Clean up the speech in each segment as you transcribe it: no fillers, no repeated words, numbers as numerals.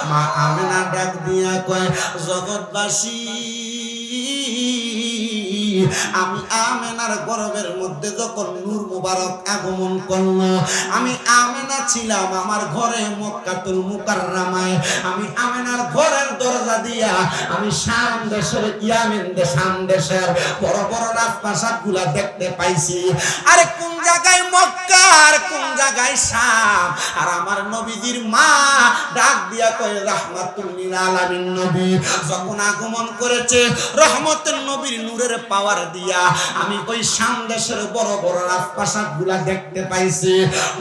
মা আমেনা ডাক দিয়া কয় জগৎবাসী আমি আমেনার গর্ভের মধ্যে যখন নূর মুবারক আগমন করলো আমি আমেনা ছিলাম আমার ঘরে মক্কাতুল মুকাররমায় আমি আমেনার ঘরের দরজা দিয়া আমি শাম দেশের ইয়ামেন শাম দেশের বড় বড় রাজপ্রাসাদগুলা দেখতে পাইছি আরে কোন জায়গায় মক্কা আর কোন জায়গায় শাম আর আমার নবীজির মা ডাক দিয়া কয় রাহমাতুল লিল আলামিন নবী যখন আগমন করেছে রহমতের নবীর নূরের পাওয়ার দিয়া আমি ওই শাম দেশের বড় বড় রাজপ্রাসাদগুলা দেখতে পাইছি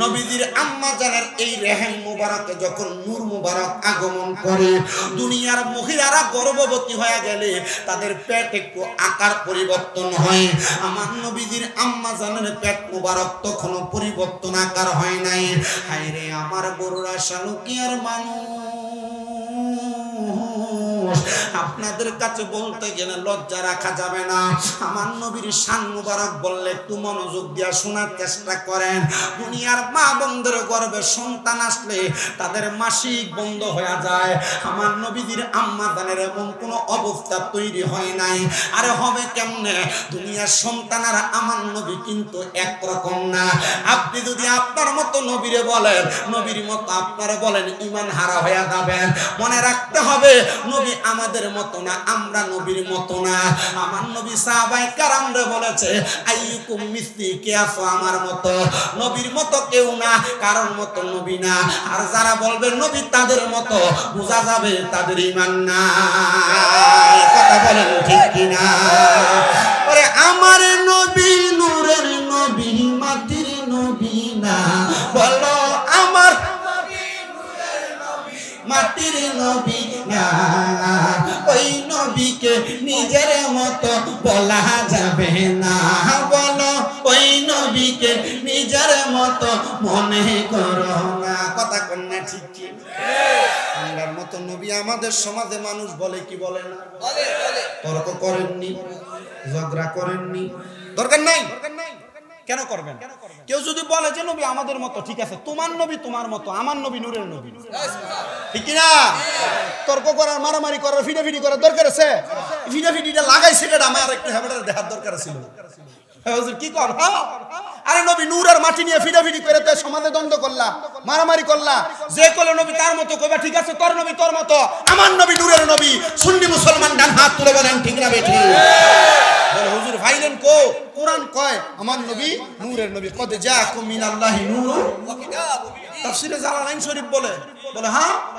নবীজির আম্মা জানের এই রেহেম মুবারকে যখন নূর মুবারক আগমন করে দুনিয়ার মহিলারা গর্ভবতী হয়ে গেলে তাদের পেট একটু আকার পরিবর্তন হয় আমার নবীজির আম্মা জানের পেট মুবারক তখনও পরিবর্তন আকার হয় নাই হায় রে আমার বড়রা শালুকিয়ার মানুষ আপনাদের কাছে বলতে গেলে লজ্জা রাখা যাবে না আমার নবীর শান মুবারক বললে একটু মনোযোগ দিয়া শোনার চেষ্টা করেন দুনিয়ার মা বোনদের গর্ভে সন্তান আসলে তাদের মাসিক বন্ধ হয়ে যায় আমার নবীজির আম্মা জানের এমন কোনো অবস্থা তৈরি হয় নাই আরে হবে কেমনে দুনিয়ার সন্তান আর আমার নবী কিন্তু একরকম না আপনি যদি আপনার মতো নবীরে বলেন নবীর মতো আপনারা বলেন ঈমান হারা হয়ে যাবেন মনে রাখতে হবে নবী আমাদের মতো না আমরা নবীর মতো না আমার নবী সাহাবায়ে কেরামরে বলেছে আইয়ুকুম মিসলি কে আছো আমার মতো নবীর মতো কেউ না কারণ মতো নবী না আর যারা বলবে নবী তাদের মতো বোঝা যাবে তাদের ঈমান না কথা বলেন ঠিক কি না আরে আমার নবী নূরের নবী মাটির নবী না বলো আমার মাটির নবী না ওই নবীকে নিজের মতো বলা যাবে না বলো ওই নবীকে নিজের মতো মনে করো না কথা কোন না ঠিক কি আল্লাহর মতো নবী আমাদের সমাজে মানুষ বলে কি বলে না বলে তর্ক করেননি ঝগড়া করেননি দরকার নাই কেন করবেন কেউ যদি বলে যে নবী আমাদের মতো ঠিক আছে তোমার নবী তোমার মতো আমার নবী নূরের নবী ঠিক কি না তর্ক করার মারামারি করার ফিডাফিডি করার দরকার আছে ফিডাফিডিটা লাগাইছে এটা আমার একটু হ্যাবিটার দেখার দরকার ছিল হুজুর কি কর আরে নবী নূর আর মাটি নিয়ে ফিডাফিডি করে তো সমাজে দ্বন্দ্ব করলা মারামারি করলা যে কোলে নবী তার মতো কইবা ঠিক আছে তোর নবী তোর মতো আমার নবী নূরের নবী সুন্নি মুসলমান ডান হাত তুলে বলেন ঠিক না বেঠি বলে হুজুর ভাইলেন কো কোরআন কয় আমার নবী নূরের নবী কদ জাআকুম মিনাল্লাহি নূরুন ওয়া কিতাবুন তাফসীরে জালালাইন শরীফ বলে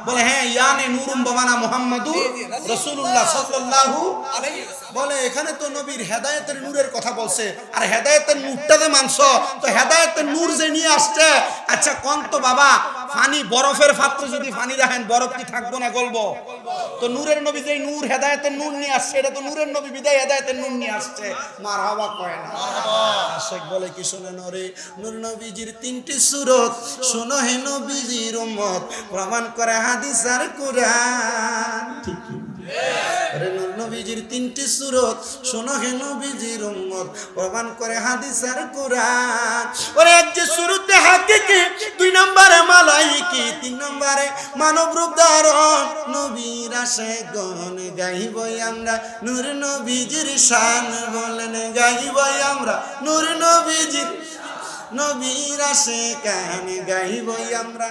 বলে হ্যাঁ ইয়ানে নূরুম বামানা মুহাম্মাদুর রাসূলুল্লাহ সাল্লাল্লাহু আলাইহি ওয়াসাল্লাম বলে এখানে তো নবীর হেদায়েতের নূরের কথা বলছে আর হেদায়েতের নূরটা যে মানছো তো হেদায়েতের নূর যে নিয়ে আসছে আচ্ছা কোন তো বাবা পানি বরফের পাত্রে যদি পানি রাখেন বরফ কি থাকবো না গলবো তো নূরের নবী যেই নূর হেদায়েতের নূর নিয়ে আসছে এটা তো নূরের নবী বিদায় হেদায়েতের নূর নিয়ে আসছে মারহাবা কয় না আশিক বলে কি শোনেন রে নূর নবীজির তিনটি সূরত শোনো হে নবীজির উম্মত প্রমাণ করে হাদিস আর কুরআন ঠিক কি আরে নূর নবীজির তিনটি সূরত শোনো হে নবীজির উম্মত প্রমাণ করে হাদিস আর কুরআন ওরে এক যে সূরতে হাকিকি দুই নম্বরে মালাইকি তিন নম্বরে মানব রূপ ধারণ নবীর আশিকগণ গাইবই আমরা নূর নবীজির শান বলেন গাইবই আমরা নূর নবীজির নবীর আশিকান গাইবই আমরা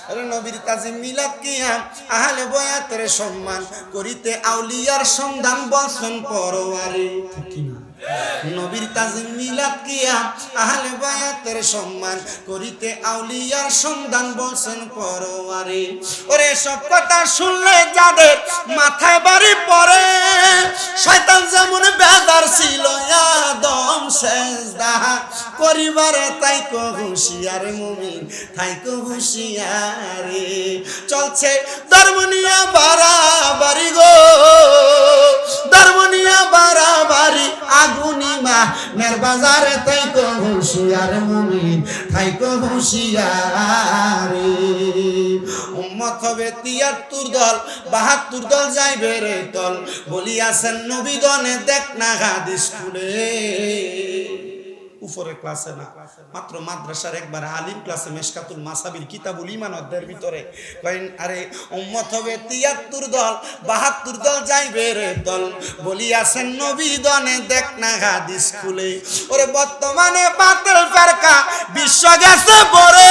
আরে নবীর তাজিম মিলাদ কিয়াম আহলে বয়াতের সম্মান করিতে আউলিয়ার সন্ধান বলছেন পরওয়ারি ঠিক না নবীর তাজিম মিলাদ কিয়াম আহলে বায়াতের সম্মান করিতে আউলিয়ার সন্ধান বলছেন পরওয়ারি ওরে সব কথা শুনলে যাদের মাথায় বাড়ি পড়ে শয়তান যেমন বেদার ছিল আদম সেজদা করিবারে তাই কো হুঁশিয়ার মুমিন তাই কো হুঁশিয়ারে চলছে ধর্মনিয়া বাড়াবাড়ি গো ধর্মনিয়া বাড়াবাড়ি আগুনিমা মের বাজারে তাই কো হুঁশিয়ার মুমিন তাই কো হুঁশিয়ারে উম্মত হবে ৭৩ দল ৭২ দল যাইবে রে দল বলিয়াছেন নবীগণে দেখ না হাদিস খুলে উপরে ক্লাসে না, মাত্র মাদ্রাসার একবার আলিম ক্লাসে মেশকাতুল মাসাবির কিতাবুল ঈমান অধ্যায়ের ভিতরে কইন, আরে উম্মত হবে ৭৩ দল, ৭২ দল যাইবে রে দল, বলিয়াছেন নবী দনে দেখ না হাদিস খুলে। ওরে বর্তমানে বাতিল ফেরকা বিশ্ব গেছে পড়ে।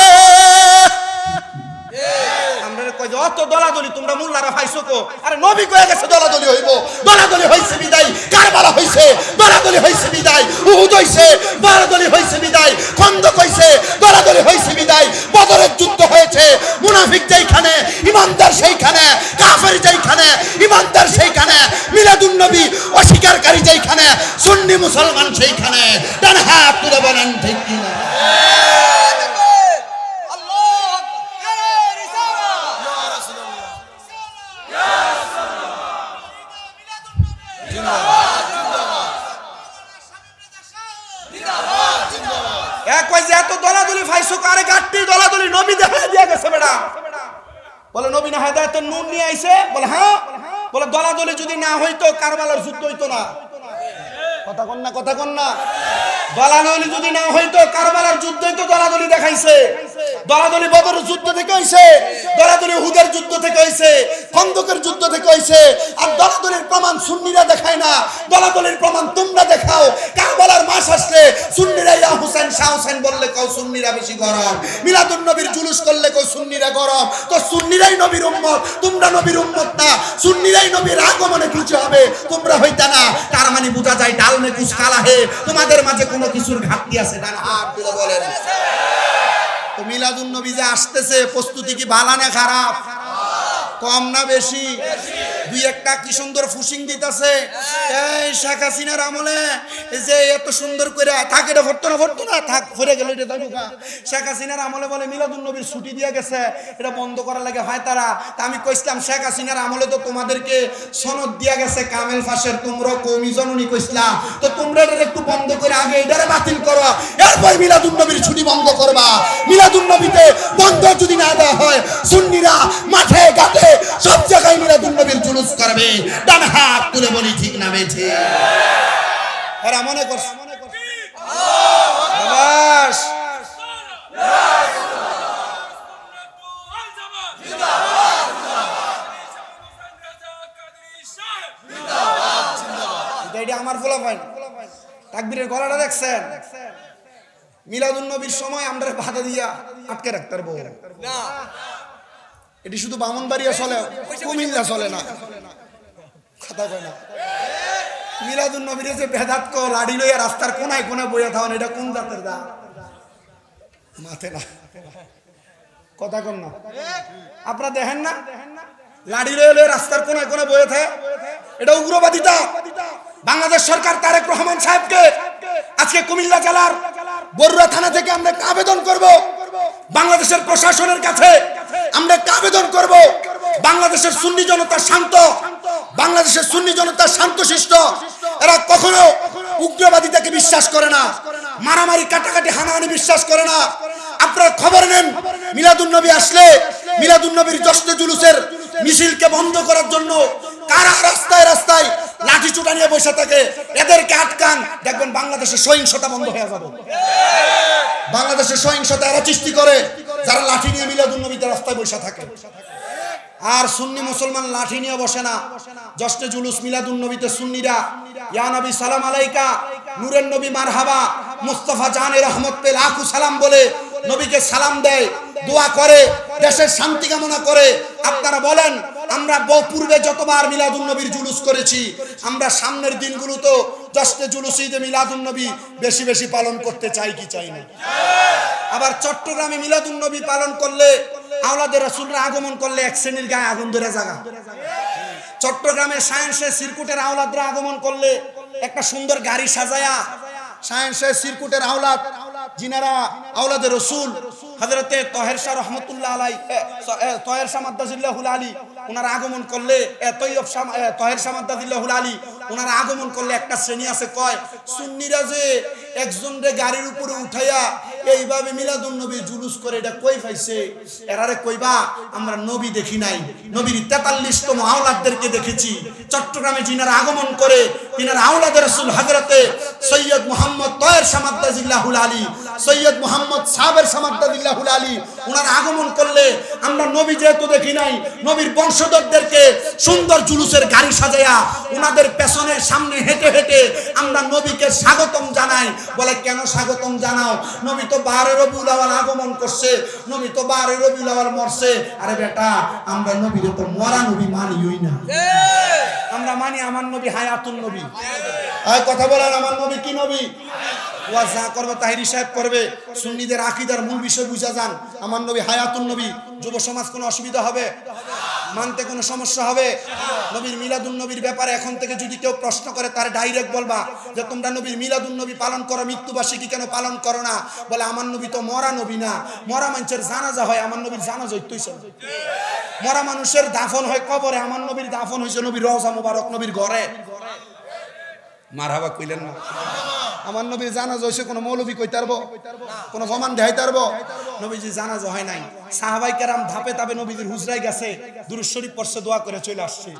আমরা কই যে অত দলাদলি তোমরা মোল্লারা পাইছো কো? আরে নবী কয়ে গেছে দলাদলি হইব, দলাদলি হইছে বিদায় কারবালা হইছে, দলাদলি হইছে বিদায় উহুদ হইছে, দলাদলি হইছে বিদায় খন্দক হইছে, দলাদলি হইছে বিদায় বদরের যুদ্ধ হয়েছে। মুনাফিক যেইখানে ইমানদার সেইখানে, কাফের যেইখানে ইমানদার সেইখানে, মিলাদুন নবী অস্বীকারী যেইখানে, সুন্নি মুসলমান সেইখানে। ডান হাত তুলে বলেন ঠিক কিনা? এত দলাদলি ফাইসো কারে গাট্টি দলাদলি নবী দেখা দিয়া গেছে বেটা। বলে নবী না হেদায়েত নূর নিয়ে আইছে, বলে হ্যাঁ, বলে দলাদলি যদি না হইতো কারবালার যুদ্ধ হইতো না। কথা কন না, কথা কন না। দলাদলি যদি না হইতো কারবালার যুদ্ধ হইতো, দলাদলি দেখাইছে। দলাদলি বদরের যুদ্ধ থেকে হইছে, দলাদলি উহুদের যুদ্ধ থেকে হইছে, খন্দকের যুদ্ধ থেকে হইছে। আর দলাদলির প্রমাণ সুন্নিরা দেখায় না, দলাদলির প্রমাণ তোমরা দেখাও। কারবালার মাস আসলে সুন্নিরা ইয়া হুসেন শাহ হুসেন বললে কও সুন্নিরা বেশি গরম, মিলাদুন নবীর জুলুস করলে কও সুন্নিরা গরম। তো সুন্নিরাই নবীর উম্মত, তোমরা নবীর উম্মত না। সুন্নিরাই নবীর আগমনে খুশি হবে, তোমরা হইতা না। তার মানে বোঝা যায় ডাল মে কুছ কালা হে, তোমাদের মাঝে কোনো কিছুর ঘাটতি আছে। ডান হাত তুলে বলেন। তো মিলাদুন নবী যে আসতেছে, প্রস্তুতি কি ভালো না খারাপ? কম না বেশি? দুই একটা কি সুন্দর ফুসিং দিতেছে। এই শেখ হাসিনার আমলে যে এত সুন্দর করে থাকে, এটা ভরতো না থাক, ফিরে গেল এটা দাঁড়ুকা। শেখ হাসিনার আমলে বলে মিলাদুন নবীর ছুটি দিয়ে গেছে, এটা বন্ধ করার লাগে হয় তারা। তা আমি কইছিলাম শেখ হাসিনার আমলে তো তোমাদেরকে সনদ দিয়া গেছে কামেল ফাঁসের, তোমরা কওমি জননী কইছিলা, তো তোমরা এটা একটু বন্ধ করে আগে এটারে বাতিল করো, এরপর মিলাদুন নবীর ছুটি বন্ধ করবা। মিলাদুন নবীতে বন্ধ যদি না দেওয়া হয়, সুন্নিরা মাঠে ঘাটে সব জায়গায় মিলাদুন নবীর জুলুস করবে। ডান হাত তুলে বলি ঠিক না বেঠে? আর মনে করছ বাস এটা আমার ফলা পাই না। তাকবীরের গলাটা দেখছেন? মিলাদুন নবীর সময় আমরা বাধা দিয়া আটকে রাখতে পারবো না। এটি শুধু ব্রাহ্মণবাড়িয়া চলে, কুমিল্লা চলে না। কথা কয় না। মিলাদুন নবীর যে বেদাত কো লাড়ি লইয়া রাস্তার কোনায় কোনায় বইয়া থাকেন, এটা কোন জাতের দা? মাথে না। কথা কন না। আপনারা দেখেন না লাড়ি লইয়া রাস্তার কোনায় কোনায় বইয়া থাকে, এটা উগ্রবাদিতা। বাংলাদেশ সরকার তারেক রহমান সাহেবকে আজকে কুমিল্লা জেলার বরুড়া থানা থেকে আমরা আবেদন করব, বাংলাদেশের প্রশাসনের কাছে আমরা আবেদন করব, বাংলাদেশের সুন্নি জনতা শান্ত, বাংলাদেশের সুন্নি জনতা শান্তশিষ্ট। এরা কখনো উগ্রবাদিতাকে বিশ্বাস করে না, মারামারি কাটাকাটি হানাহানি বিশ্বাস করে না। আপনারা খবর নেন, মিলাদুন নবী আসলে মিলাদুন নবীর জশ্নে জুলুসের মিছিলকে বন্ধ করার জন্য কারা রাস্তায় রাস্তায় লাঠি চুটা নিয়ে বসে থাকে, এদেরকে আটকান, দেখবেন বাংলাদেশের সহিংসতা বন্ধ হয়ে যাবে। বাংলাদেশের সহিংসতা এরা সৃষ্টি করে যারা লাঠি নিয়ে মিলাদুন নবীতে রাস্তায় বসে থাকে। আর সুন্নি মুসলমান লাঠি নিয়ে বসে না। জশ্নে জুলুস মিলাদুন নবীতে সুন্নিরা ইয়া নবী সালাম আলাইকা, নূরের নবী মারহাবা, মুস্তাফা জানে রহমত পে লাখু সালাম বলে নবীকে সালাম দেয়, দোয়া করে, দেশের শান্তি কামনা করে। আপনারা বলেন, আমরা পূর্বে যতবার মিলাদুন নবীর জুলুস করেছি, আমরা সামনের দিনগুলোতে জশ্নে জুলুস ঈদে মিলাদুন নবী বেশি বেশি পালন করতে চাই কি চাই না? আবার চট্টগ্রামে মিলাদুন নবী পালন করলে, আওলাদের রাসূলের আগমন করলে এক শ্রেণীর গায়ে আগুন ধরে জায়গা। চট্টগ্রামে সায়েন্সের সিরকুটের আওলাদরা আগমন করলে একটা সুন্দর গাড়ি সাজায়া সায়েন্সের সিরকুটের আওলাদ, যিনারা আওলাদের রাসূল হযরতে তাহের শাহ রহমাতুল্লাহ আলাইহি, তাহের শাহ মাদ্দাজিল্লাহুল আলী, ওনারা আগমন করলে, তৈয়ব শাহ তাহের শাহ মাদ্দাজিল্লাহুল আলী, ওনারা আগমন করলে একটা শ্রেণী আছে কয় সুন্নিরা যে একজন রে গাড়ির উপরে উঠাইয়া এইভাবে মিলাদুন নবী জুলুস করে এটা কই পাইছে? এরারে কইবা আমরা নবী দেখি নাই, নবীর 43তম আওলাদদেরকে দেখেছি। চট্টগ্রামে যিনারা আগমন করে তিনারা আওলাদের রাসূল হযরতে সৈয়দ মুহাম্মদ তয়ের সামাদ্দাজিল্লাহুল আলী, সৈয়দ মুহাম্মদ সাহেবের সামাদ্দাজিল্লাহুল আলী, ওনারা আগমন করলে আমরা নবী যেহেতু দেখি নাই, নবীর বংশধরদেরকে সুন্দর জুলুসের গাড়ি সাজায়া ওনাদের পেছনের সামনে হেঁটে হেঁটে আমরা নবীকে স্বাগতম জানাই। বলে কেন স্বাগতম জানাও? নবী তো 12 রবিউল আউয়াল আগমন করছে, নবী তো 12 রবিউল আউয়াল মরছে। আরে বেটা, আমরা নবীরে তো মরা নবী মানিই না, আমরা মানি আমার নবী হায়াতুন নবী। আর কথা বলেন আমার নবী কি নবী? ওয়াজ যা করবে তাহিরি সাহেব করবে, সুন্নিদের আকীদার মূল বিষয় বুঝা যান। আমার নবী হায়াতুন নবী। যুব সমাজ কোনো অসুবিধা হবে? মানতে কোনো সমস্যা হবে? নবীর মিলাদুন নবীর ব্যাপারে এখন থেকে যদি কেউ প্রশ্ন করে তার ডাইরেক্ট বলবা যে তোমরা নবীর মিলাদুন নবী পালন করো, মৃত্যুবার্ষিকী কেন পালন করো না? বলে আমার নবী তো মরা নবী না, মরা মানুষের জানাজা হয়, আমার নবীর জানাজা হইতেইছে। মরা মানুষের দাফন হয় কবরে, আমার নবীর দাফন হয়েছে নবীর রওজা মুবারক, নবীর ঘরে। মারহাবা কইলেন না? আমার নবীর জানাজা হইছে কোন মৌলভী কইতে পারবো? কোন প্রমাণ দেখাইতে পারবো? নবীজি জানাজা হয় নাই। সাহাবাই কেরাম ধাপে ধাপে নবীজির হুজরায় গেছে, দুরূদ শরীফ পড়ছে, দোয়া করে চলে আসছে।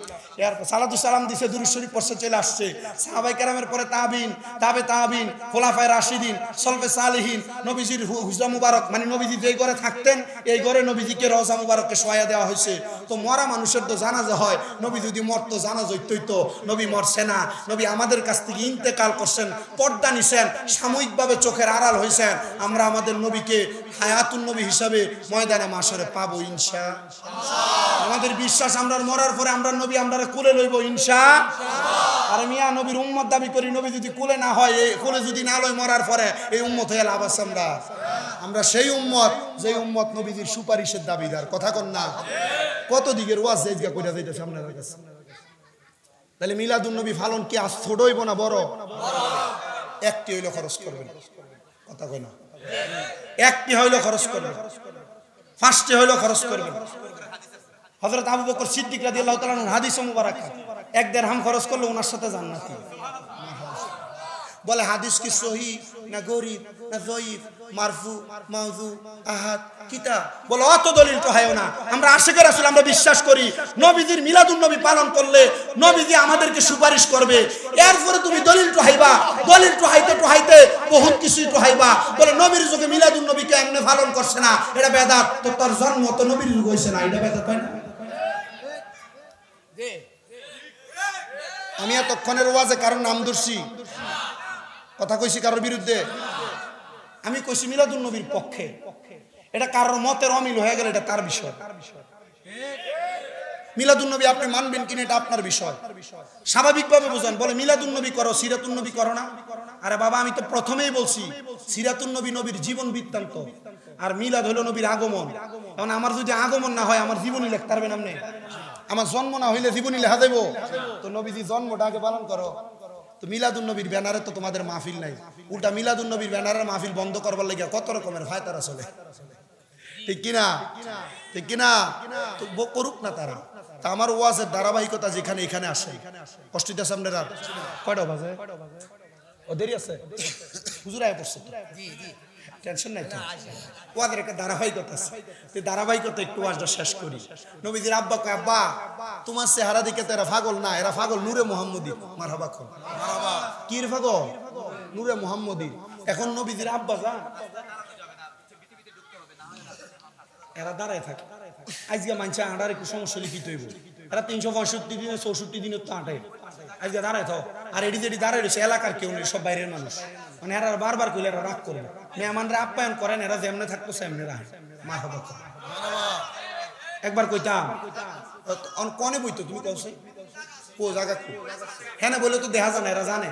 এরপর সালাতু সালাম দিছে, দুরূদ শরীফ পড়ছে, চলে আসছে। সাহাবাই কেরামের পরে তাবিন, তাবে তাবিন, খোলাফায়ে রাশিদিন, সলফে সালেহিন, নবীজির হুজরা মুবারক মানে নবীজি যেই ঘরে থাকতেন এই ঘরে নবীজিকে রওজা মুবারককে শোয়া দেওয়া হয়েছে। তো মরা মানুষের তো জানাজা হয়, নবী যদি মরতো জানাজা হইতই তো। নবী মরছে না, নবী আমাদের কাছ থেকে ইন্তেকাল করছেন, পর্দা নিছেন, সাময়িকভাবে চোখের আড়াল হয়েছেন। আমরা আমাদের নবীকে হায়াতুন নবী হিসাবে ময়দানে মাশরে পাবো ইনশাআল্লাহ। আমাদের বিশ্বাস আমরা মরার পরে আমরা নবী আমরা কুলে লইব ইনশাআল্লাহ। আর মিয়া নবীর উম্মত দাবি করি, নবী যদি কুলে না হয়, এই কুলে যদি না লয় মরার পরে, এই উম্মত হয়ে লাভ আছে? আমরা সেই উম্মত যে উম্মত নবীজির সুপারিশের দাবিদার। কথা কন না? কত দিকের ওয়াজ জায়গা কইরা যাইতেছে আপনাদের কাছে। তাহলে মিলাদুন নবী পালন কি আজ ছোট হইব না বড়? একটি হইলো খরচ করবেন। কথা কই না? একটি হইলো খরচ করবেন, 5টি হইলো খরচ করবেন। হযরত আবু বকর সিদ্দিক রাদিয়াল্লাহু তাআলা আনহু হাদিস মুবারক, 1 দিরহাম খরচ করলে ওনার সাথে জান্নাতি। বলে হাদিস কি সহিহ না গরীব না যঈফ, মারফু, মাওযু, আহাদ, কিতাব? বলে অত দলিল তো হয় না। আমরা আশিকে রাসূল আমরা বিশ্বাস করি নবীজির মিলাদুন নবী পালন করলে নবীজি আমাদেরকে সুপারিশ করবে। এরপরে তুমি দলিল তো হাইবা, দলিল তো হাইতে বহুত কিছুই তো হাইবা। বলে নবীর যুগে মিলাদুন নবীকে এমনি পালন করছে না, এটা বেদাত। তো তার জন্ম তো নবীর যুগে হইছে না, এটা বেদাত হয় না? আমি এতক্ষণের ওয়াজে কারণ নাম ধরছি, কথা কইছি কারোর বিরুদ্ধে? আমি কইছি মিলাদুন নবীর পক্ষে। এটা কারোর মতের অমিল হয়ে গেলে এটা তার বিষয়। মিলাদুন নবী আপনি মানবেন কিনা এটা আপনার বিষয়। স্বাভাবিকভাবে বুঝান। বলে মিলাদুন নবী করো, সিরাতুন নবী করো না। আরে বাবা, আমি তো প্রথমেই বলছি সিরাতুন নবী নবীর জীবন বৃত্তান্ত, আর মিলাদ হলো নবীর আগমন। কারণ আমার যদি আগমন না হয় আমার জীবনী লিখতে পারবেন আপনি? আমার জন্ম না হইলে জীবনী লেখা দেবো? তো নবীজি জন্মটা আগে পালন করো। তো মিলাদুন নবীর ব্যানারে তো তোমাদের মাহফিল নাই, উল্টা মিলাদুন নবীর ব্যানারের মাহফিল বন্ধ করবার লাগে কত রকমের ফায়তারা চলে। ঠিক কিনা? ঠিক কিনা? তো করুক না তারা। তা আমার ওয়াজের ধারাবাহিকতা যেখানে এখানে আসে। কষ্ট দিতে সামনে রাত কয়টা বাজে? ও দেরি আছে, হুজুর আয় পড়ছে, টেনশন নাই তো। ওয়াজের একটা ধারাবাহিকতা আছে, এই ধারাবাহিকতা একটু ওয়াজটা শেষ করি। নবীজির আব্বা কয়, আব্বা তোমার চেহারা দিকে তো এরা পাগল না, এরা পাগল নূরে মুহাম্মদী। মারহাবা কর। কি রে পাগল? নূরে মুহাম্মদী। এখন নবীজির আব্বা যান এরা দাঁড়ায় থাকে। আজকে মানছে আটার একটু সমস্যা লিখিত হইব। এরা 365 দিনে 64 দিনের তো আটে। আজকে দাঁড়ায় থাও। আর এটি যেটি দাঁড়ায় রয়েছে এলাকার কেউ নেই, সব বাইরের মানুষ। মানে এরা বারবার কইলে এরা রাগ করবে। মেহমানরা আপ্যায়ন করেন, এরা যেমনে থাকতো সেমনে রাখে। মারহাবা কর। একবার কইতাম কনে বইতো, তুমি কইছো ও জায়গা কো হ্যাঁ না বলে তো দেখা যায় না, এরা জানে।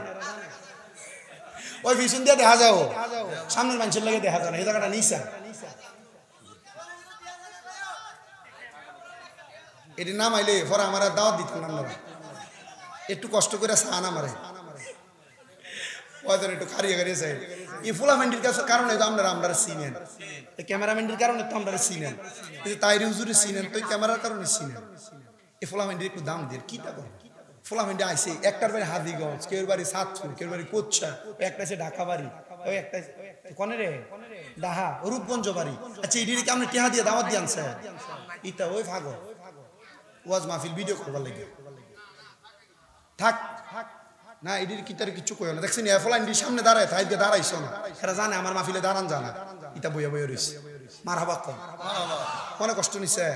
ওই পিছন দিয়ে দেখা যাও, সামনের মানুষের লাগে দেখা যায় না। এই জায়গাটা নিচা, এটি নাম আইলে পরে আমার দাওয়াত দিত না। একটু কষ্ট করে সান আমারে ওদের একটু খারিয়ে খারিয়ে চাই। এই ফুলাফেন্ডির কারণে তো আমরা চিনেন, ক্যামেরাম্যানটির কারণে তো আমরা চিনেন, তাইরি হুজুরে চিনেন, তো ক্যামেরার কারণে চিনেন। এই ফুলাফেন্ডির একটু দাম দিয়ে কি তা করে। ফুলাফেন্ডি আইসে একটার বাড়ি হাদিগঞ্জ, কেউ বাড়ি সাতপুর, কেউ বাড়ি কোচ্ছা, একটা আছে ঢাকা বাড়ি, ওই একটা কনে রে ডাহা রূপগঞ্জ বাড়ি। আচ্ছা এডিকে আপনি টিহা দিয়ে দাওয়াত দিয়ে আনছে ইটা ওই ভাগো ওয়াজ মাহফিল ভিডিও করবার লাগে থাক না এডির কিতার কিছু কই না দেখছেন এফলাইনটির সামনে দাঁড়ায় তাই দিয়ে দাঁড়াইছো না এরা জানে আমার মাহফিলে দাঁড়ান জানা ইটা বইয়া বইয়া রইছে মারহাবা কম মনে কষ্ট নিছে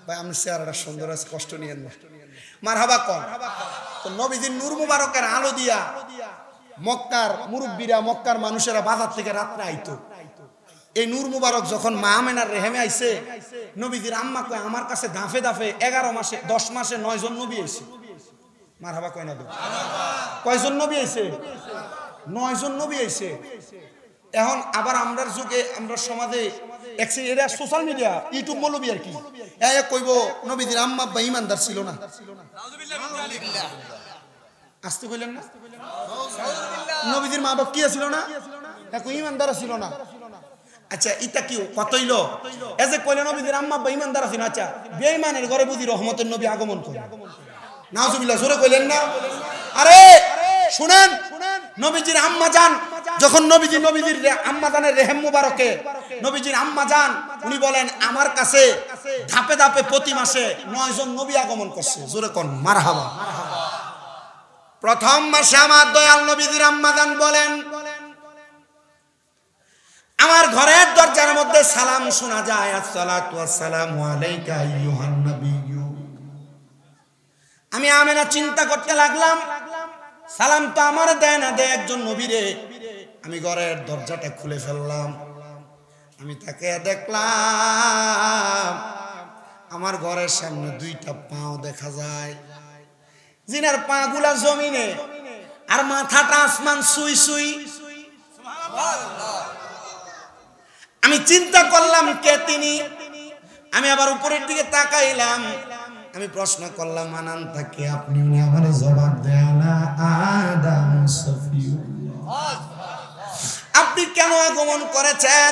ভাই আপনি চেহারাটা সুন্দর আছে কষ্ট নিয়েন না মারহাবা কম। তো নবীজির নূর মুবারকের আলো দিয়া মক্কার মুরব্বীরা মক্কার মানুষেরা বাজার থেকে রাত্রে আইতো। এই নূর মুবারক যখন মা আমেনার রেহেমে আইছে নবীজির আম্মা কয় আমার কাছে দাফে দাফে 11 মাসে 10 মাসে 9 জন নবী আইছে। মারহাবা কয় না তো কয়জন নবী আইছে 9 জন নবী আইছে। এখন আবার আমরার যুগে আমরা সমাজে এরা সোশ্যাল মিডিয়া ইউটিউব মৌলবী আর কি কইব নবীজির আম্মা বা ইমানদার ছিল না আসতে কইলেন না নবীজির মা বাপ কি ছিল না এখন ইমানদার ছিল না। আচ্ছা ইটা কি কতইল এই যে কইলেন নবীজির আম্মা বা ইমানদার ছিল আচ্ছা বেঈমানের ঘরে বুঝি রহমতের নবী আগমন করে নাউজুবিল্লাহ জোরে কইলেন না। আরে শুনেন নবীজির আম্মা জান যখন নবীজির আম্মা জানের রেহেম মুবারকে নবীজির আম্মা জান উনি বলেন আমার কাছে ধাপে ধাপে প্রতি মাসে 9 জন নবী আগমন করছে জোরে কোন মারহাবা। প্রথম মাসে আমার দয়াল নবীজির আম্মা জান বলেন আমার ঘরের দরজার মধ্যে সালাম শোনা যায় আসসালাতু ওয়াসসালামু আলাইকা আইয়ুহান নাবিয়্যু। আমি আমেনা চিন্তা করতে লাগলাম সালাম তো আমার দেয় না দেয় একজন নবীরে। আমি ঘরের দরজাটা খুলে ফেললাম আমি তাকে দেখলাম আমার ঘরের সামনে 2টা পাও দেখা যায় জিনার পা গুলা জমিনে আর মাথাটা আসমান সুই সুই। আমি চিন্তা করলাম কে তিনি। আমি আবার উপরের দিকে তাকাইলাম আমি প্রশ্ন করলাম আনান তাকে আপনি উনি আমার জবাব দেয় না আদম সফিউল্লাহ আপনি কেন আগমন করেছেন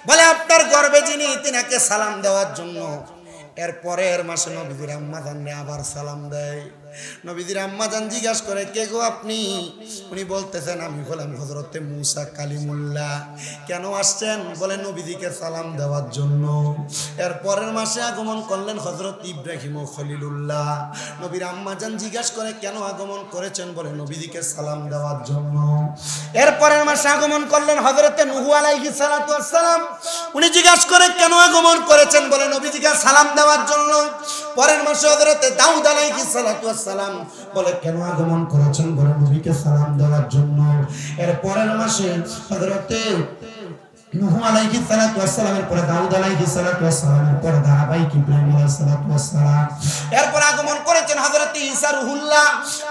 বলে আপনার গর্ভে যিনি তিনাকে সালাম দেওয়ার জন্য। এর পরের মাসে নবীজির আম্মা জানরে আবার সালাম দেয়। নবীজির আম্মা জান জিজ্ঞাসা করে কে গো আপনি? উনি বলতেছেন আমি হলাম হযরতে মূসা কালিমুল্লাহ। কেন আসছেন? বলে নবীজিকে সালাম দেওয়ার জন্য। এর পরের মাসে আগমন করলেন হযরত ইব্রাহিম ও খলিলুল্লাহ। নবীর আম্মা জান জিজ্ঞাসা করে কেন আগমন করেছেন? বলে নবীজিকে সালাম দেওয়ার জন্য। এর পরের মাসে আগমন করলেন হযরতে নূহ আলাইহিস সালাতু ওয়াস সালাম। উনি জিজ্ঞাসা করে কেন আগমন করেছেন? বলে নবীজিকে সালাম দেওয়ার জন্য। পরের মাসে হযরতে দাউদ আলাইহিস সালাতু ওয়াস সালাম বলে কেন আগমন করেছেন? বলে নবীকে সালাম দেওয়ার জন্য। এর পরের মাসে হযরতে নূহ আলাইহিস সালাতু ওয়াস সালামের পরে দাউদ আলাইহিস সালাতু ওয়াস সালামের পরে ধারাবাহিক ইব্রাহিম আলাইহিস সালাতু ওয়াস সালাম। এরপর আগমন করেছেন হযরতে ঈসা রুহুল্লাহ।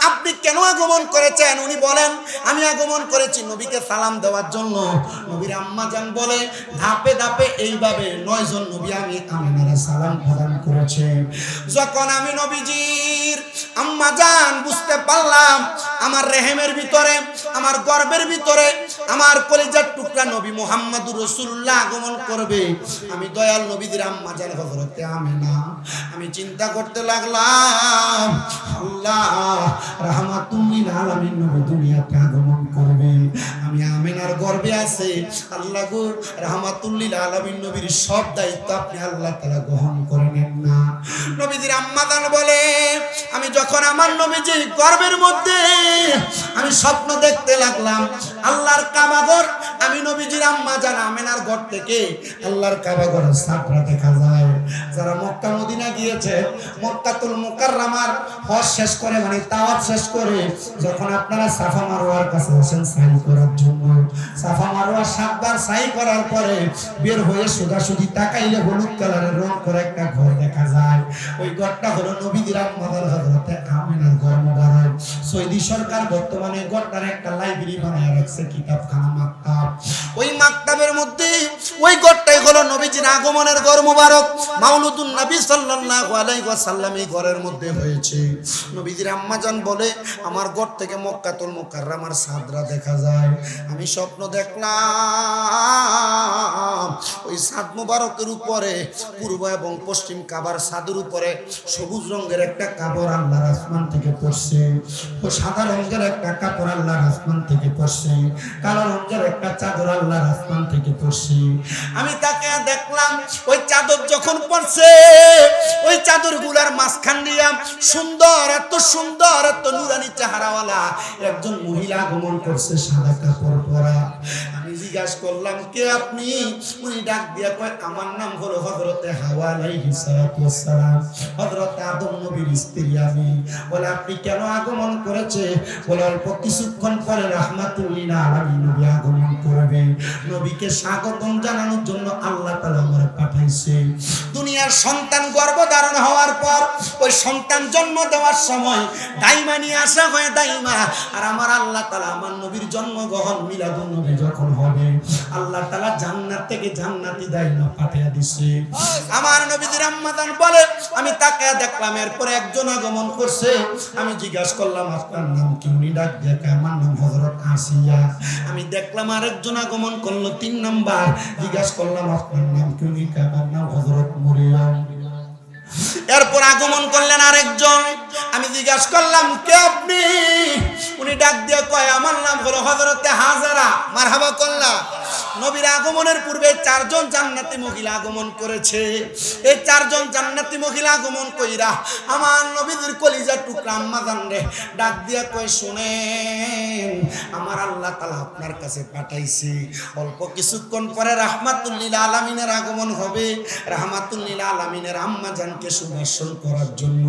আপনি কেন আগমন করেছেন? উনি বলেন আমি আগমন করেছি নবীকে সালাম দেওয়ার জন্য। নবীর আম্মা জান বলে ধাপে ধাপে এইভাবে 9 জন নবী আমি আমিনারে সালাম প্রদান করেছে। যখন আমি নবীজির আম্মা জান বুঝতে পারলাম আমার রেহেমের ভিতরে আমার গর্বের ভিতরে আমার কলিজার টুকরা নবী মুহাম্মদুর রাসূলুল্লাহ আগমন করবে, আমি দয়াল নবীদের আম্মা জান হযরতে আমিনা আমি চিন্তা করতে লাগলাম আল্লাহ রাহমাতুল লিল আলামিন নবী দুনিয়াতে আগমন করবে। আমি আমিনার গর্ভে আছে আল্লাহ গো রাহমাতুল লিল আলামিন নবীর সব দায়িত্ব আপনি আল্লাহ তাআলা গ্রহণ করে নেন না। নবীদের আম্মা জান বলে আমি যখন আমার নবীজির গর্ভের মধ্যে আমি স্বপ্ন দেখতে লাগলাম আল্লাহর কাবা ঘর। আমি নবীজির আম্মা জান আমিনার ঘর থেকে আল্লাহর কাবা ঘরের ছাপরা দেখা যায়। যারা মক্কা মদিনা গিয়েছে মক্কাতুল মুকাররমার হজ শেষ করে মানে তাওয়াফ শেষ করে যখন আপনারা সাফা মারওয়ার কাছে আসেন সাই করার জন্য, সাফা মারওয়া 7 বার সাই করার পরে বের হয়ে সোজাসুজি তাকাইলে হলুদ কালারের রং করে একটা ঘর দেখা যায়। ওই ঘরটা হলো নবীজির আম্মা জান হযরতে আমিনার ঘর মুবারক। সৌদি সরকার বর্তমানে ঘরটার একটা লাইব্রেরি বানায় রাখছে, কিতাবখানা মাকতাব। ওই মাকতাবের মধ্যে ওই ঘরটাই হলো নবীজির আগমনের ঘর মুবারক। মাউলুদুন নবী সাল্লাল্লাহু আলাইহি ওয়াসাল্লাম এই ঘরের মধ্যে হয়েছে। নবীজির আম্মা জান বলে আমার ঘর থেকে মক্কাতুল মুকাররমার ছাদরা দেখা যায়। আমি স্বপ্ন দেখলাম ওই ছাদ মোবারকের উপরে পূর্ব এবং পশ্চিম কাবার ছাদের উপরে সবুজ রঙের একটা কাপড় আল্লাহর আসমান থেকে পড়ছে, ও সাদা রঙের একটা কাপড় আল্লাহর আসমান থেকে পড়ছে, কালো রঙের একটা চাদর আল্লাহর আসমান থেকে পড়ছে। আমি তাকে দেখলাম ওই চাদর যখন পড়ছে ওই চাদর গুলার মাঝখান দিয়া সুন্দর, এত সুন্দর, এত নুরানি চেহারাওয়ালা একজন মহিলা আগমন করছে, সাদা কাপড় পরা। আমি জিজ্ঞাসা করলাম কে আপনি? উনি ডাক দিয়া কয় আমার নাম হলো হযরতে হাওয়া আলাইহিস সালাতু ওয়াস সালাম, হযরতে আদম নবীর স্ত্রী আমি। বলে আপনি কেন আগমন করেছে? বলে অল্প কিছুক্ষণ পরে রাহমাতুল লিল আলামিন নবী আগমন করবে, নবীকে স্বাগতম জানানোর জন্য আল্লাহ তাআলা আমারে পাঠাইছে। দুনিয়ার সন্তান গর্ভধারণ হওয়ার পর ওই সন্তান জন্ম দেওয়ার সময় দাইমা নিয়ে আসা হয়, দাইমা। আর আমার আল্লাহ তাআলা আমার নবীর জন্মগ্রহণ মিলাদুন নবী যখন হবে আল্লাহ তাআলা জান্নাত থেকে জান্নাতি দাইমা পাঠিয়ে দিছে। আমার নবীর আম্মা জান বলে আমি তাকে দেখলাম, এরপরে একজন আগমন করছে। আমি জিজ্ঞাসা করলাম আপনার নাম কি? উনি ডাক দিয়ে আমার নাম হযরত আসিয়া। আমি দেখলাম আরেকজন আগমন করলো 3 নাম্বার। জিজ্ঞাসা করলাম আপনার নাম কি? উনি আমার নাম হযরত মরিয়ম। এরপর আগমন করলেন আরেকজন। আমি জিজ্ঞাসা করলাম কে আপনি? উনি ডাক দিয়ে কয় আমার নাম হলো হযরতে হাজারা। মারহাবা করলা। নবীর আগমনের পূর্বে 4 জন জান্নাতি মহিলা আগমন করেছে। এই 4 জন জান্নাতি মহিলা আগমন কইরা আমার নবীর কলিজার টুকরা আম্মা জান রে ডাক দিয়া কয় শুনেন, আমার আল্লাহ তাআলা আপনার কাছে পাঠাইছে। অল্প কিছুক্ষণ পরে রাহমাতুল লিল আলামিনের আগমন হবে, রাহমাতুল লিল আলামিনের আম্মা জানকে সুদর্শন করার জন্য।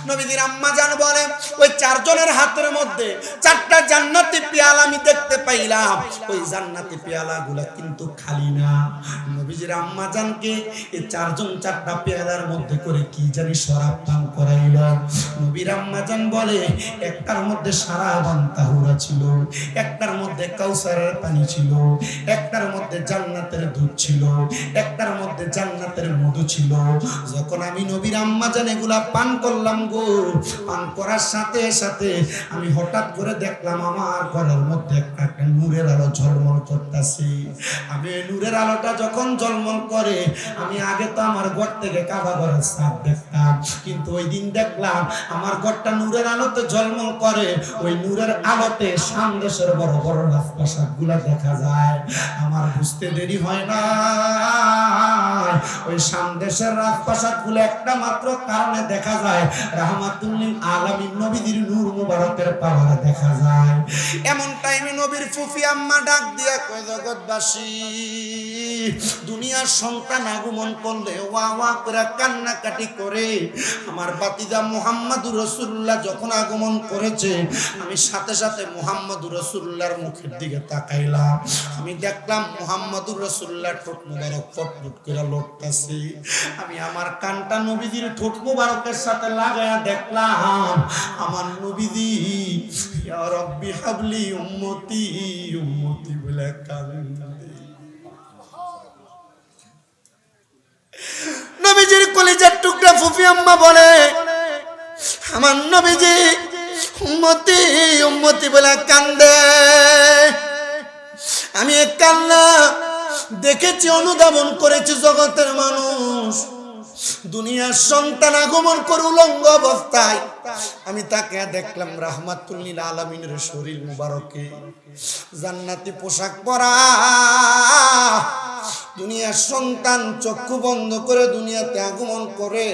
নবীর আম্মা জান বলে ওই 4 জনের হাতের মধ্যে 4টা জান্নাতি পেয়ালা আমি দেখতে পাইলাম। ওই জান্নাতি পেয়ালাগুলো কিন্তু খালি না। নবীজির আম্মা জানকে এই 4 জন 4টা পেয়ালার মধ্যে করে কি জানি শরাব পান করাইল। নবীর আম্মা জান বলে একটার মধ্যে সারাবান তাহুরা ছিল, একটার মধ্যে কাউসারের পানি ছিল, একটার মধ্যে জান্নাতের দুধ ছিল, একটার মধ্যে জান্নাতের মধু ছিল। যখন আমি নবীর আম্মা জান এগুলা পান করলাম গো, পান করার সাথে সাথে আমি হঠাৎ করে দেখলাম আমার ঘরের মধ্যে একটা নূরের আলো ঝলমল করতেছে। আমি নূরের আলোটা যখন ঝলমল করে, আমি আগে তো আমার ঘর থেকে কাবা ঘরের ছাদ দেখতাম, কিন্তু ওই দিন দেখলাম আমার ঘরটা নূরের আলোতে ঝলমল করে। ওই নূরের আলোতে সামদেশের বড় বড় রাজপ্রাসাদ গুলা দেখা যায়। আমার বুঝতে দেরি হয় না, ওই সামদেশের রাজপ্রাসাদ গুলো একটা মাত্র কারণে দেখা যায়, রাহমাতুল লিল আলামিন নবীর নূর মুবারকের পাওয়ারে দেখা যায়। এমন টাইমে নবীর ফুফি আম্মা ডাক দিয়া কয় জগৎবাসী, দুনিয়ার সন্তান আগমন করলে ওয়া ওয়া করে কান্নাকাটি করে। আমার বাতিজা মুহাম্মাদুর রাসূলুল্লাহ যখন আগমন করেছে, আমি সাথে সাথে মুহাম্মাদুর রাসূলুল্লাহর মুখের দিকে তাকাইলাম। আমি দেখলাম মুহাম্মাদুর রাসূলুল্লাহর ঠোঁট মুবারক ফটফট করে লড়তাছে। আমি আমার কানটা নবীজির ঠোঁট মুবারকের সাথে লাগায়া দেখলাম আমার নবীজি ইয়া রাব্বি হাবলি উম্মতি উম্মতি বলে কান্দে। নবীজির কলিজার টুকরা ফুফি আম্মা বলে আমার নবীজি উম্মতি উম্মতি বলে কান্দে। আমি এক কান্না দেখেছি, অনুধাবন করেছি জগতের মানুষ। দুনিয়ার সন্তান আগমন করে উলঙ্গ অবস্থায়, আমি তাকে দেখলাম রাহমাতুল লিল আলামিনের শরীর মুবারকে জান্নাতি পোশাক পরা। দুনিয়ার সন্তান চক্ষু বন্ধ করে দুনিয়াতে আগমন করে।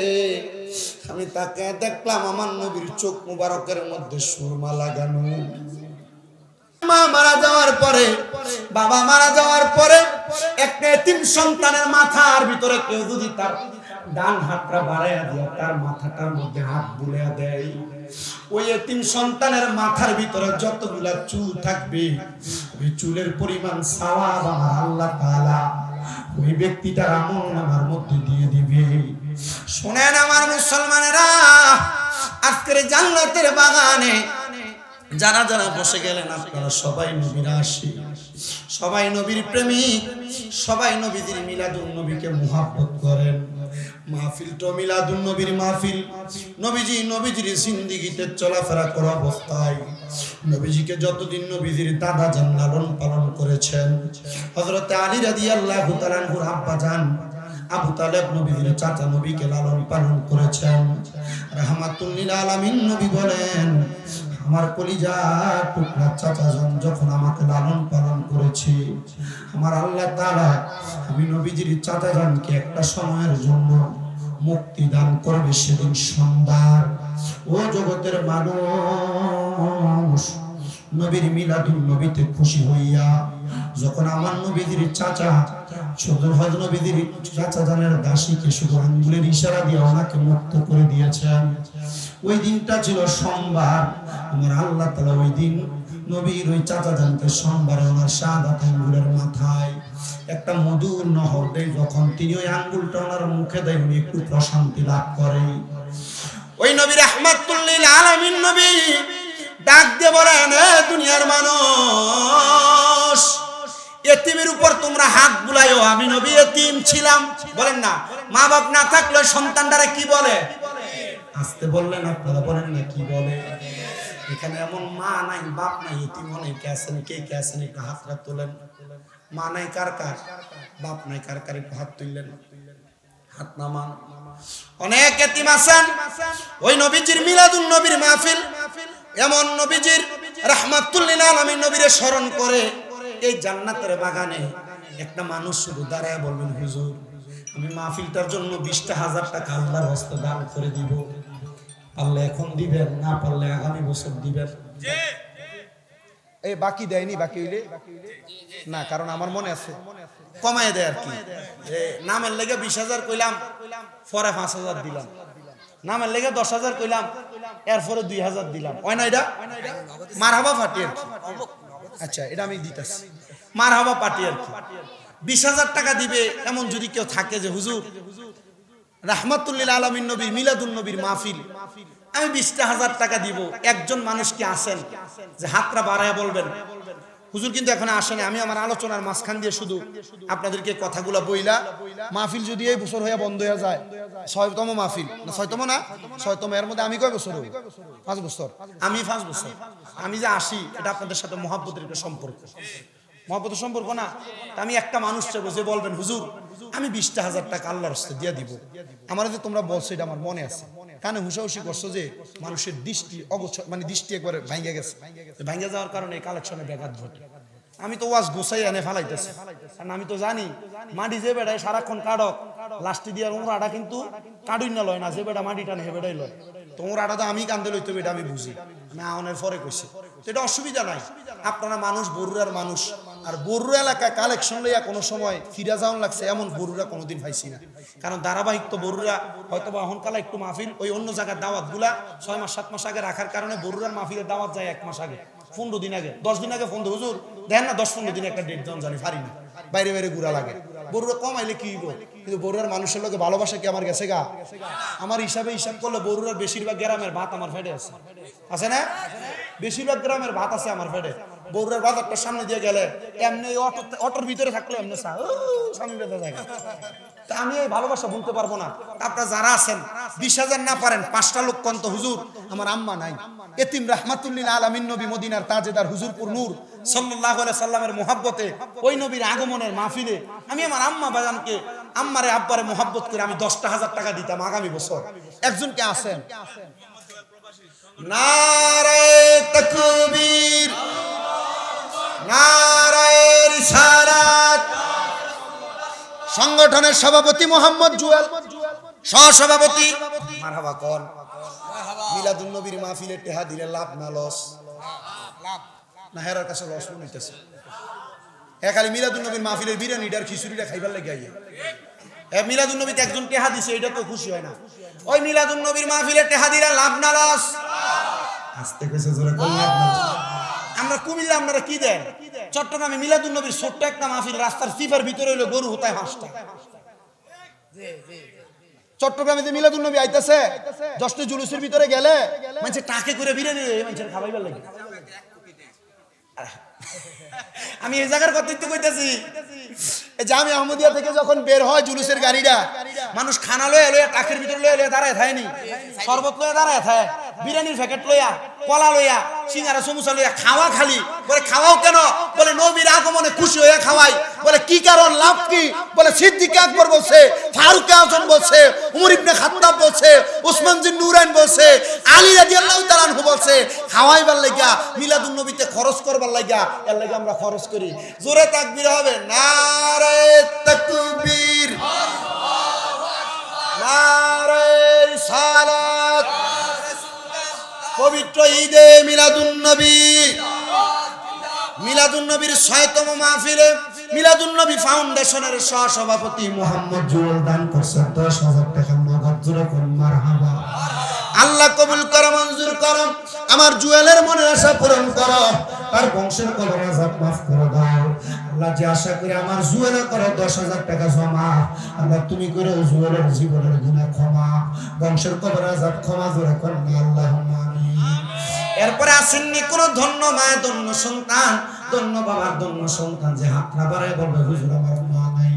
আমি তাকে দেখলাম আমার নবীর চোখ মুবারকের মধ্যে সুরমা লাগানো। মা মারা যাওয়ার পরে, বাবা মারা যাওয়ার পরে একটা এতিম সন্তানের মাথার ভিতরে কেউ যদি তার ডান হাতটা বাড়াইয়া দিয়ে তার মাথাটার মধ্যে হাত বুলাইয়া দেয়, ওই এতিম সন্তানের মাথার ভিতরে যতগুলা চুল থাকবে ওই চুলের পরিমাণ সওয়াব আমার আল্লাহ তাআলা ওই ব্যক্তিটার আমলনামার মধ্যে দিয়ে দিবে। শুনেন আমার মুসলমানেরা, আজকের জান্নাতের বাগানে যারা যারা বসে গেলেন আপনারা সবাই নবীর আশিক, সবাই নবীর প্রেমিক, সবাই নবীদের মিলাদুন নবীকে মুহাব্বত করেন। মাহফিলটা মিলাদুন নবীর মাহফিল। নবীজির জিন্দেগিতে চলাফেরা করা অবস্থায় নবীজিকে যতদিন নবীজির দাদা জান লালন পালন করেছেন, হযরত আলী রাদিয়াল্লাহু তাআলা আনহুর আব্বা জান আবু তালেব নবীজির চাচা নবীকে লালন পালন করেছেন। রাহমাতুল লিল আলামিন নবী বলেন, আমার কলিজার টুকরা চাচা জান যখন আমাকে লালন পালন করেছে, আমার আল্লাহ তাআলা আমি নবীজির চাচা জানকে একটা সময়ের জন্য মুক্তি দান করবে সেদিন সন্ধ্যার। ও জগতের মানুষ, নবীর মিলাদুন নবীতে খুশি হইয়া যখন আমার নবীজির চাচা শুধু হযরত নবীজির চাচা জানের দাসীকে শুধু আঙ্গুলের ইশারা দিয়ে ওনাকে মুক্ত করে দিয়েছেন, ওই দিনটা ছিল সোমবার। আমার আল্লাহ তাআলা ওই দিন নবীর ওই চাচা জানকে সোমবারে ওনার শাহাদাত আঙ্গুলের মাথায় একটা মধুর নহর দেয়। যখন তিনি ওই আঙ্গুলটা ওনার মুখে দেয়, উনি একটু প্রশান্তি লাভ করে। ওই নবী রাহমাতুল লিল আলামিন নবী ডাক দিয়ে বলেন, এ দুনিয়ার মানুষ, এতিমের উপর তোমরা হাত বুলাইও। আমি নবী এতিম ছিলাম, বলেন না? মা বাপ না থাকলে সন্তানটারে কি বলে? আসতে বললেন, আপনারা বলেন না কি বলে? এখানে এমন মা নাই, বাপ নাই, এতিম অনেকে আছেন। কে কে আছেন একটু হাতটা তোলেন। মা নাই কার কার, বাপ নাই কার কার, একটু হাত তুললেন, হাত নামান। অনেক এতিম আছেন। ওই নবীজির মিলাদুন নবীর মাহফিল, এমন নবীজির রাহমাতুল লিল আলামিন নবীরে স্মরণ করে এই জান্নাতের বাগানে একটা মানুষ শুধু দাঁড়ায় বলবেন, হুজুর আমি মাহফিলটার জন্য 20,000 টাকা আল্লাহর হস্তে দান করে দিব। পারলে এখন দিবেন, না পারলে আগামী বছর দিবেন। এই বাকি দেয়নি, বাকি হইলে না, কারণ আমার মনে আছে কমায় দেয় আর কি। নামের লেগে 20,000 কইলাম, পরে 5,000 দিলাম। নামের লেগে 10,000 কইলাম, এরপরে 2,000 দিলাম। হয় না? এটা মারহাবা পার্টি আর কি। আচ্ছা, এটা আমি দিতেছি, মারহাবা পার্টি আর কি। 20,000 টাকা দিবে এমন যদি কেউ থাকে যে হুজুর রাহমাতুল লিল আলামিন নবী মিলাদুন নবীর মাহফিল, আমি 20,000 টাকা দিব, একজন মানুষ কি আছেন যে হাতটা বাড়ায় বলবেন? হুজুর কিন্তু এখন আসেন, আমি আমার আলোচনার মাঝখান দিয়ে শুধু আপনাদেরকে কথাগুলো বইলা, মাহফিল যদি এই বছর হয়ে বন্ধ হয়ে যায়, 6তম মাহফিল না, 6তম না 6তম, এর মধ্যে আমি কয় বছর হই? 5 বছর। আমি 5 বছর আমি যে আসি, এটা আপনাদের সাথে মহব্বতের একটা সম্পর্ক, মহব্বতের সম্পর্ক না। আমি একটা মানুষ চাইবো যে বলবেন, হুজুর আমি 20,000 টাকা আল্লাহর রাস্তায় দিয়ে দিব। আমার যে তোমরা বলছো এটা আমার মনে আছে, কানে হুসাহুসি করছো যে মানুষের দৃষ্টি অগোচর, মানে দৃষ্টি একবারে ভাঙ্গে গেছে। ভাঙ্গে যাওয়ার কারণে এই কালেকশনে ব্যাঘাত ঘটে। আমি তো ওয়াজ গোছাই এনে ফেলাইতেছি, কারণ আমি তো জানি মাটি যে বেড়ায় সারাক্ষণ কাটক, লাস্টি দিয়ার উমরাটা কিন্তু কাটুই না লয় না, যে বেড়া মাটি টানে হে বেড়াই লয়। তোমার আটা তো আমি কান্দে লইতে, এটা আমি বুঝি, আমি আহনের পরে কইছি, এটা অসুবিধা নাই। আপনারা মানুষ, বরুড়ার মানুষ, আর বরুড়া এলাকায় কালেকশন লইয়া কোনো সময় ফিরা যাওয়ান লাগছে এমন বরুড়া কোনোদিন পাইছি না। কারণ ধারাবাহিক তো বরুড়া হয়তো বা অহনকালা একটু মাহফিল ওই অন্য জায়গার দাওয়াত গুলা 6 মাস 7 মাস আগে রাখার কারণে বরুড়ার মাহফিলের দাওয়াত যায় 1 মাস আগে, 15 দিন আগে, 10 দিন আগে ফোন দেয়, হুজুর দেখেন না 10-15 দিন একটা ডেট দেন, জানি পারি না, বাইরে বাইরে ঘুরা লাগে। বরুড়া কমাইলে কি হইব? কিন্তু বরুড়ার মানুষের লোকে ভালোবাসা কি আমার গেছে গা? আমার হিসাব করলে বরুড়ার বেশিরভাগ গ্রামের ভাত আমার ফেডে আছে, আছে না? বেশিরভাগ গ্রামের ভাত আছে আমার ফেডে। বরুড়ার বাজারটার সামনে দিয়ে গেলে এমনি অটোর ভিতরে থাকলে এমনি সামনে বেঁধে যায়। তা আমি এই ভালোবাসা বলতে পারবো না। আপনারা যারা আছেন 20,000 না পারেন 5টা লোক কন্ত, হুজুর আমার আম্মা নাই, এতিম রাহমাতুল লিল আলামিন নবী মদিনার তাজেদার হুজুরপুর নূর সাল্লাল্লাহু আলাইহি সাল্লামের মুহাব্বতে ওই নবীর আগমনের মাহফিলে আমি আমার আম্মা বাজানকে, আম্মারে আব্বারে মুহাব্বত করে আমি 10,000 টাকা দিতাম আগামী বছর। একজনকে আছেন? নারায়ে তাকবীর, নারায়ে রিসালাত। সংগঠনের সভাপতি মোহাম্মদ জুয়েল, সহসভাপতি মারহাবা কোন। মিলাদুন নবীর মাহফিলে টেহা দিলে লাভ না লস? না হেরার কাছে লস হইতেছে। খালি মিলাদুন নবীর মাহফিলের বিরিয়ানিটার খিচুড়িটা খাইবার লাগে আইয়ে, মিলাদুন নবীতে একজন টেহা দিছে, এটা তো খুশি হয় না। ওই মিলাদুন নবীর মাহফিলে টেহা দিলে লাভ না লস? আস্তে কইছে জোরে কোন লাভ না। আমরা কুমিল্লা আপনারা কি দেন? চট্টগ্রামে মিলাদুন নবীর ছোট্ট একটা মাহফিল, রাস্তার সিফার ভিতরে হইলো গরু হতায় 5টা। চট্টগ্রামে যে মিলাদুন নবী আইতাছে, 10টা জুলুসের ভিতরে গেলে মানুষ টাকে করে বিরিয়ানি মানুষের খাওয়াইবার লাগে। আমি এই জায়গার কথাই তো কইতেছি। এই যে আমি আহমদিয়া থেকে যখন বের হয় জুলুসের গাড়িটা, মানুষ খানা লয়ে লয়ে টাকের ভিতর লয়ে দাঁড়ায় থায়নি, শরবত লয়ে দাঁড়ায় থায়, বিরিয়ানির প্যাকেট লইয়া, কলা লইয়া, সিঙ্গারা সমুচা লইয়া খাওয়া খালি। বলে খাওয়াও কেন? বলে নবীর আগমনে খুশি হয়ে খাওয়াই। বলে কি কারণ, লাভ কি? বলে সিদ্দিক আকবর বলছে, ফারুক আজম বলছে, উমর ইবনে খাত্তাব বলছে, উসমান বিন নুরাইন বলছে, আলী রাদিয়াল্লাহু তাআলা আনহু বলছে খাওয়াইবার লাগা, মিলাদুন নবীতে খরচ করবার লাগা, এর লাগা আমরা খরচ করি। জোরে তাকবীর হবে, নারে তাকবীর, নারে রিসালাত। পবিত্র ঈদে মিলাদুন নবী, মিলাদুন নবীর ৬০তম মাহফিলে মিলাদুন নবী ফাউন্ডেশনের সহসভাপতি মোহাম্মদ জুয়েল দান করছে ১০,০০০ টাকা নগদ। জোরে কোন মারহাবা। আল্লাহ কবুল করো, মঞ্জুর করো, আমার জুয়েলের মনের আশা পূরণ করো, তার বংশের কবর আযাব মাফ করে দাও। আল্লাহ যে আশা করে আমার জুয়েলে করো ১০,০০০ টাকা জমা, আল্লাহ তুমি করে জুয়েলের জীবনের গুনাহ ক্ষমা, বংশের কবর আযাব ক্ষমা। জোরে কোন আল্লাহুম্মা আমিন। এরপরে আসেননি কোন ধন্য মায়ের ধন্য সন্তান, ধন্য বাবার ধন্য সন্তান যে হাত না বাড়ায় বলবে হুজুর আমার মা নাই,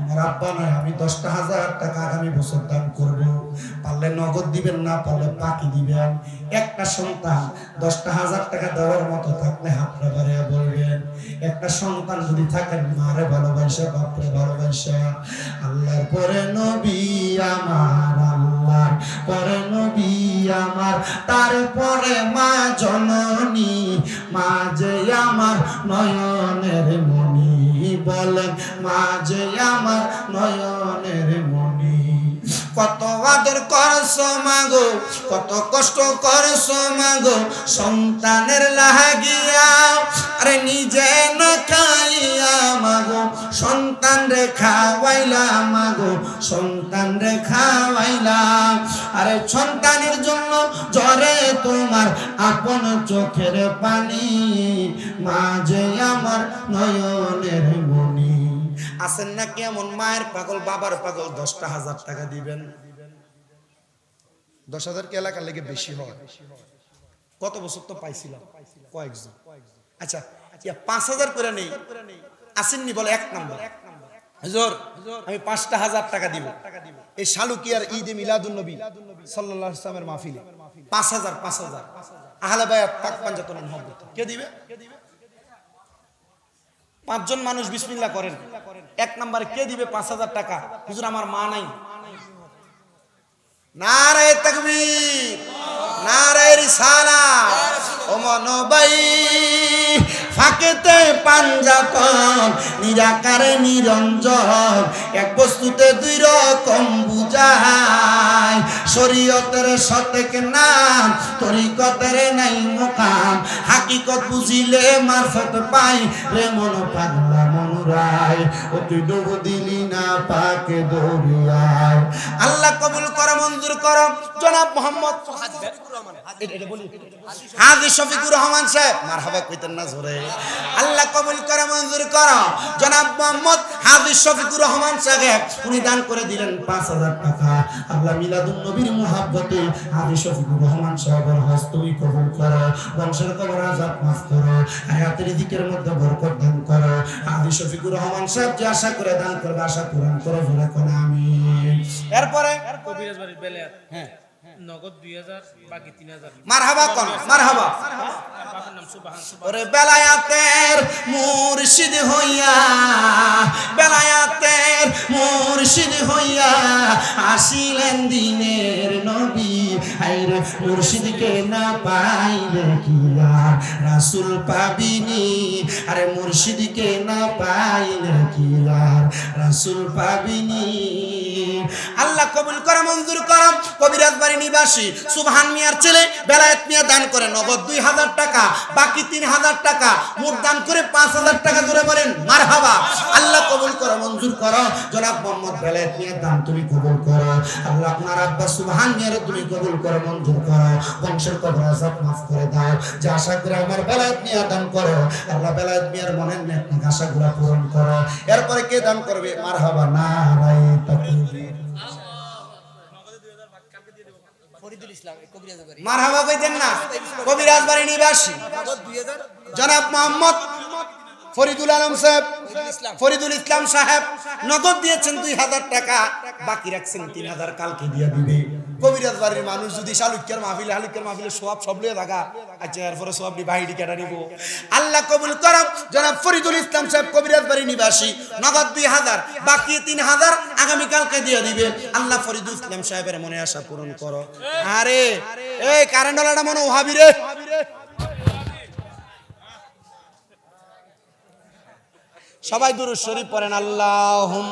আমার আব্বা নাই, আমি ১০,০০০ টাকা আগামী বছর দান করব। পারলে নগদ দিবেন, না পারলে বাকি দিবেন। একটা সন্তান ১০,০০০ টাকা দেওয়ার মতো থাকলে হাত না বাড়ায় বলবেন। একটা সন্তান যদি থাকেন মারে ভালোবাসা, বাপরে ভালোবাসা। আল্লাহর পরে নবী আমার, আল্লাহর পরে নবী আমার, তারপরে মা জননী, মা যে আমার নয়নের মণি। বলেন মা যে আমার নয়নের মণি। কত আদর করছো মাগো, কত কষ্ট করছো মাগো সন্তানের লাগিয়া, আরে নিজে না খাইয়া মাগো সন্তান রে খাওয়াইলা, মাগো সন্তান রে খাওয়াইলা। আরে সন্তানের জন্য ঝরে তোমার আপন চোখের পানি, মা যে আমার নয়নের মণি। আছেন না কেমন মায়ের পাগল, বাবার পাগল, ১০,০০০ টাকা দিবেন। ১০,০০০ কি এলাকার লেগে বেশি হয়? কত বছর তো পাইছিলাম কয়েকজন। আচ্ছা ৫,০০০ করে নেই, আসেননি বলে ১ নম্বর হুজুর আমি ৫,০০০ টাকা দিব এই শালুকিয়ার ঈদে মিলাদুন নবী সাল্লাল্লাহু আলাইহি ওয়াসাল্লামের মাহফিলে। ৫,০০০ আহলে বায়াত পাক পাঞ্জাতনের মহব্বত কে দিবে? ৫ জন মানুষ বিসমিল্লাহ করেন। ১ নম্বরে কে দিবে ৫,০০০ টাকা? হুজুর আমার মা নাই। নারে তাকবীর, নারে রিসালাত। ও মনোবাই ফাঁকেতে পাঞ্জাতন, নিরাকারে নিরঞ্জন, এক বস্তুতে দুই রকম বুঝায়। শরীয়তের সতেক নাম, তরিকতের নাই মোকাম, হাকিকত বুঝিলে মারফত পাই রে মন পাগলা মনুরায়। ও তুই ডুব দিলি না পাকে দরিয়ায়। আল্লাহ কবুল করো, মঞ্জুর করো। জনাব মোহাম্মদ হাজী শফিকুর রহমান সাহেব, মারহাবা কইতেন না জোরে। আল্লাহ কবুল করে, মঞ্জুর করো। জনাব মোহাম্মদ হাজী শফিকুর রহমান সাহেব উনি দান করে দিলেন ৫,০০০ টাকা। আল্লাহ মিলাদুন নবীর মুহাব্বতে হাজী শফিকুর রহমান সাহেবের হজ তুমি কবুল করো, বংশের কবর আযাব মাফ করো, হায়াতের রিজিকের মধ্যে বরকত দান করো। হাজী শফিকুর রহমান সাহেব যে আশা করে দান করবে আশা পূরণ করো, জোরে কোন আমিন। এরপরে কবিরাজ বাড়ির বেলায়াত, হ্যাঁ নগদ ২,০০০ বাকি ৩,০০০। মারহাবা কোন মারহাবা। বাবার নাম সুবহান। ওরে বেলায়াতের মুর্শিদ হইয়া, বেলায়াতের মুর্শিদ হইয়া আসিলেন দিনের নবী। আইরে মুর্শিদকে না পাইলে কি আর রাসূল পাবিনি, আরে মুর্শিদকে না পাইলে কি আর রাসূল পাবিনি। আল্লাহ কবুল করে, মঞ্জুর করো। কবিরাজ বাড়ি নিবাসী সুবহান মিয়ার ছেলে বেলায়েত মিয়া দান করে নগদ ২,০০০ টাকা, বাকি ৩,০০০ টাকা, মোট দান করে ৫,০০০ টাকা। ধরে বলেন মারহাবা। আল্লাহ কবুল করো, মঞ্জুর করো। জনাব মোহাম্মদ বেলায়েত মিয়ার দান তুমি কবুল করো। আল্লাহ আপনার আব্বা সুবহান মিয়ার তুমি কবুল করো, মঞ্জুর করো। বংশের কবর আযাব মাফ করে দাও। যে আশা করে আমার বেলায়েত মিয়া দান করো, আল্লাহ বেলায়েত মিয়ার মনের নেক আশাগুলো পূরণ করো। এরপরে কে দান করবে? মারহাবা, নারায়ে তাকবীর। মারহাবা কইতেন না? কবিরাজ বাড়ি নিবাসী জনাব মোহাম্মদ ফরিদুল আলম সাহেব, ফরিদুল ইসলাম সাহেব নগদ দিয়েছেন 2000 টাকা, বাকি রাখছেন 3000 কালকে দিয়ে দিবে। কবিরাজ বাড়ির মানুষ যদি শালুকের মাহফিলে হালুকের মাহফিলে সব লিয়ে থাকা, আচ্ছা এরপরে সব বাহিরি কেটে নিব। আল্লাহ কবুল করম। জনাব ফরিদুল ইসলাম সাহেব কবিরাজ বাড়ি নিবাসী, নগদ 2000, বাকি 3000 আগামী কালকে দিয়ে দিবে। আল্লাহ ফরিদুল ইসলাম সাহেবের মনে আশা পূরণ করো। আরে এই কারেন্ট ওয়ালাটা মনে ওহাবি রে। সবাই দুরূদ শরীফ পড়েন। আল্লাহুম্মা